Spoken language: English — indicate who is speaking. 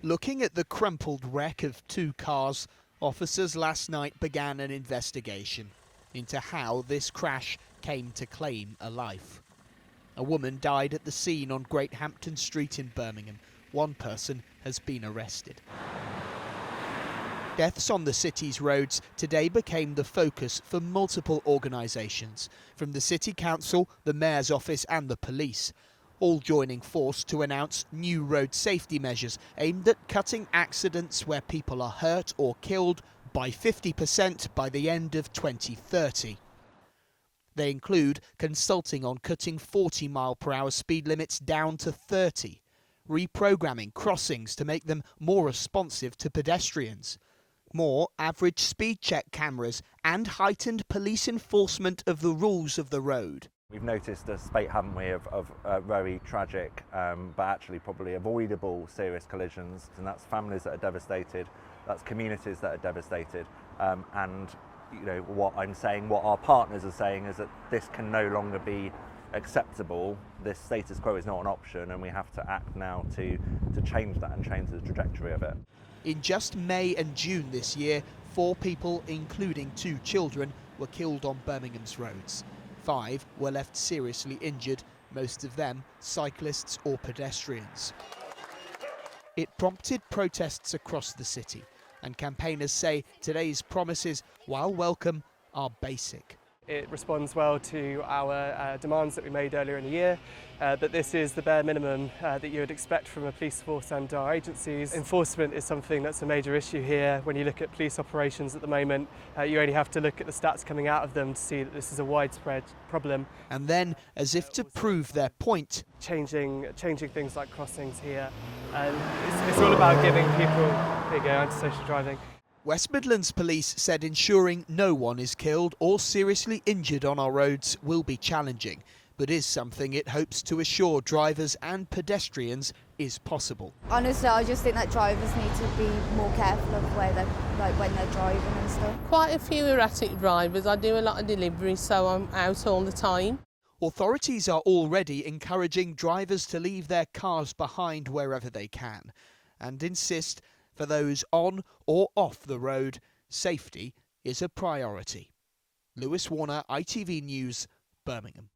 Speaker 1: Looking at the crumpled wreck of two cars, officers last night began an investigation into how this crash came to claim a life. A woman died at the scene on Great Hampton Street in Birmingham. One person has been arrested. Deaths on the city's roads today became the focus for multiple organisations, from the City Council, the Mayor's Office and the police, all joining force to announce new road safety measures aimed at cutting accidents where people are hurt or killed by 50% by the end of 2030. They include consulting on cutting 40-mile-per-hour speed limits down to 30, reprogramming crossings to make them more responsive to pedestrians, more average speed check cameras and heightened police enforcement of the rules of the road.
Speaker 2: We've noticed a spate, haven't we, of very tragic but actually probably avoidable serious collisions, and that's families that are devastated, that's communities that are devastated, and you know what I'm saying, what our partners are saying is that this can no longer be acceptable. This status quo is not an option, and we have to act now to change that and change the trajectory of it.
Speaker 1: In just May and June this year, 4 people, including 2 children, were killed on Birmingham's roads. 5 were left seriously injured, most of them cyclists or pedestrians. It prompted protests across the city, and campaigners say today's promises, while welcome, are basic.
Speaker 3: It responds well to our demands that we made earlier in the year, that this is the bare minimum that you would expect from a police force and our agencies. Enforcement is something that's a major issue here. When you look at police operations at the moment, you only have to look at the stats coming out of them to see that this is a widespread problem.
Speaker 1: And then, as if to prove their point,
Speaker 3: changing things like crossings here. And it's all about giving people, there you go, antisocial driving.
Speaker 1: West Midlands Police said ensuring no one is killed or seriously injured on our roads will be challenging, but is something it hopes to assure drivers and pedestrians is possible.
Speaker 4: Honestly, I just think that drivers need to be more careful of where when they're driving and stuff.
Speaker 5: Quite a few erratic drivers. I do a lot of deliveries, so I'm out all the time.
Speaker 1: Authorities are already encouraging drivers to leave their cars behind wherever they can and insist for those on or off the road, safety is a priority. Lewis Warner, ITV News, Birmingham.